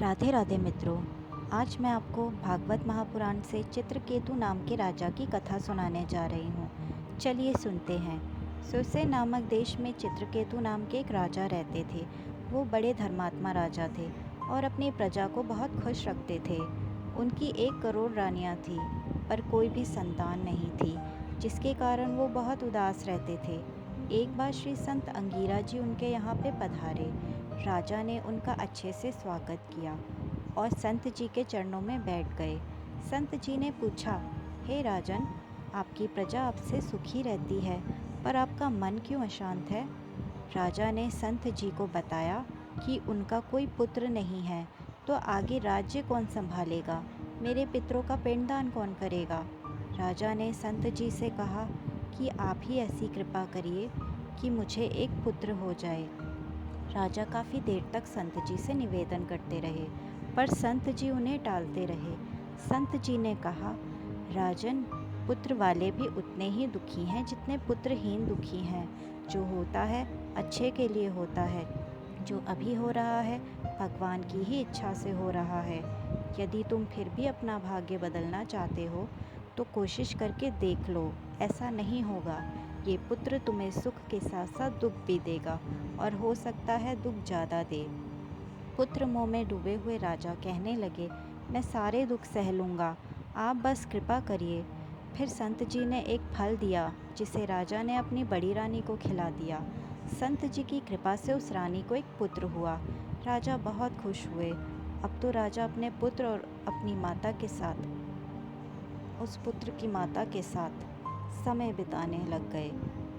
राधे राधे मित्रों। आज मैं आपको भागवत महापुराण से चित्रकेतु नाम के राजा की कथा सुनाने जा रही हूँ। चलिए सुनते हैं। सुरसेन नामक देश में चित्रकेतु नाम के एक राजा रहते थे। वो बड़े धर्मात्मा राजा थे और अपनी प्रजा को बहुत खुश रखते थे। उनकी 1 करोड़ रानियाँ थीं, पर कोई भी संतान नहीं थी, जिसके कारण वो बहुत उदास रहते थे। एक बार श्री संत अंगीरा जी उनके यहाँ पे पधारे। राजा ने उनका अच्छे से स्वागत किया और संत जी के चरणों में बैठ गए। संत जी ने पूछा, हे राजन, आपकी प्रजा आपसे सुखी रहती है, पर आपका मन क्यों अशांत है? राजा ने संत जी को बताया कि उनका कोई पुत्र नहीं है, तो आगे राज्य कौन संभालेगा? मेरे पितरों का पिंडदान कौन करेगा? राजा ने संत जी से कहा कि आप ही ऐसी कृपा करिए कि मुझे एक पुत्र हो जाए। राजा काफ़ी देर तक संत जी से निवेदन करते रहे, पर संत जी उन्हें टालते रहे। संत जी ने कहा, राजन, पुत्र वाले भी उतने ही दुखी हैं जितने पुत्रहीन दुखी हैं। जो होता है अच्छे के लिए होता है। जो अभी हो रहा है भगवान की ही इच्छा से हो रहा है। यदि तुम फिर भी अपना भाग्य बदलना चाहते हो तो कोशिश करके देख लो, ऐसा नहीं होगा। ये पुत्र तुम्हें सुख के साथ साथ दुख भी देगा और हो सकता है दुख ज़्यादा दे। पुत्र मोह में डूबे हुए राजा कहने लगे, मैं सारे दुख सह लूँगा, आप बस कृपा करिए। फिर संत जी ने एक फल दिया, जिसे राजा ने अपनी बड़ी रानी को खिला दिया। संत जी की कृपा से उस रानी को एक पुत्र हुआ। राजा बहुत खुश हुए। अब तो राजा अपने पुत्र और अपनी माता के साथ, उस पुत्र की माता के साथ समय बिताने लग गए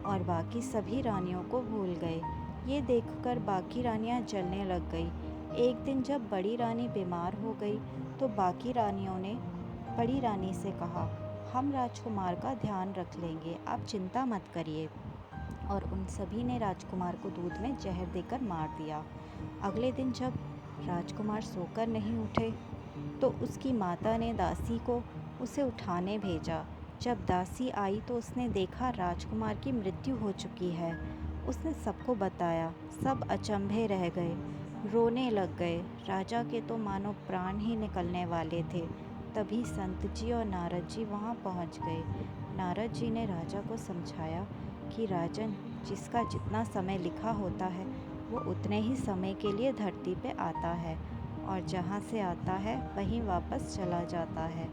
और बाकी सभी रानियों को भूल गए। ये देखकर बाकी रानियां जलने लग गई। एक दिन जब बड़ी रानी बीमार हो गई तो बाकी रानियों ने बड़ी रानी से कहा, हम राजकुमार का ध्यान रख लेंगे, आप चिंता मत करिए। और उन सभी ने राजकुमार को दूध में जहर देकर मार दिया। अगले दिन जब राजकुमार सोकर नहीं उठे तो उसकी माता ने दासी को उसे उठाने भेजा। जब दासी आई तो उसने देखा राजकुमार की मृत्यु हो चुकी है। उसने सबको बताया। सब अचंभे रह गए, रोने लग गए। राजा के तो मानो प्राण ही निकलने वाले थे। तभी संत जी और नारद जी वहाँ पहुँच गए। नारद जी ने राजा को समझाया कि राजन, जिसका जितना समय लिखा होता है वो उतने ही समय के लिए धरती पे आता है और जहाँ से आता है वहीं वापस चला जाता है।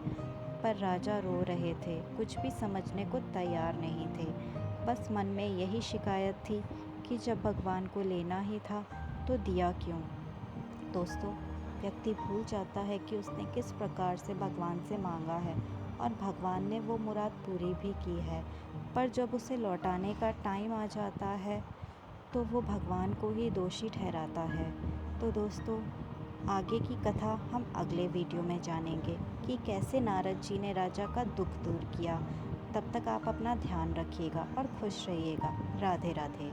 पर राजा रो रहे थे, कुछ भी समझने को तैयार नहीं थे। बस मन में यही शिकायत थी कि जब भगवान को लेना ही था तो दिया क्यों? दोस्तों, व्यक्ति भूल जाता है कि उसने किस प्रकार से भगवान से मांगा है और भगवान ने वो मुराद पूरी भी की है। पर जब उसे लौटाने का टाइम आ जाता है तो वो भगवान को ही दोषी ठहराता है। तो दोस्तों, आगे की कथा हम अगले वीडियो में जानेंगे कि कैसे नारद जी ने राजा का दुख दूर किया। तब तक आप अपना ध्यान रखिएगा और खुश रहिएगा। राधे राधे।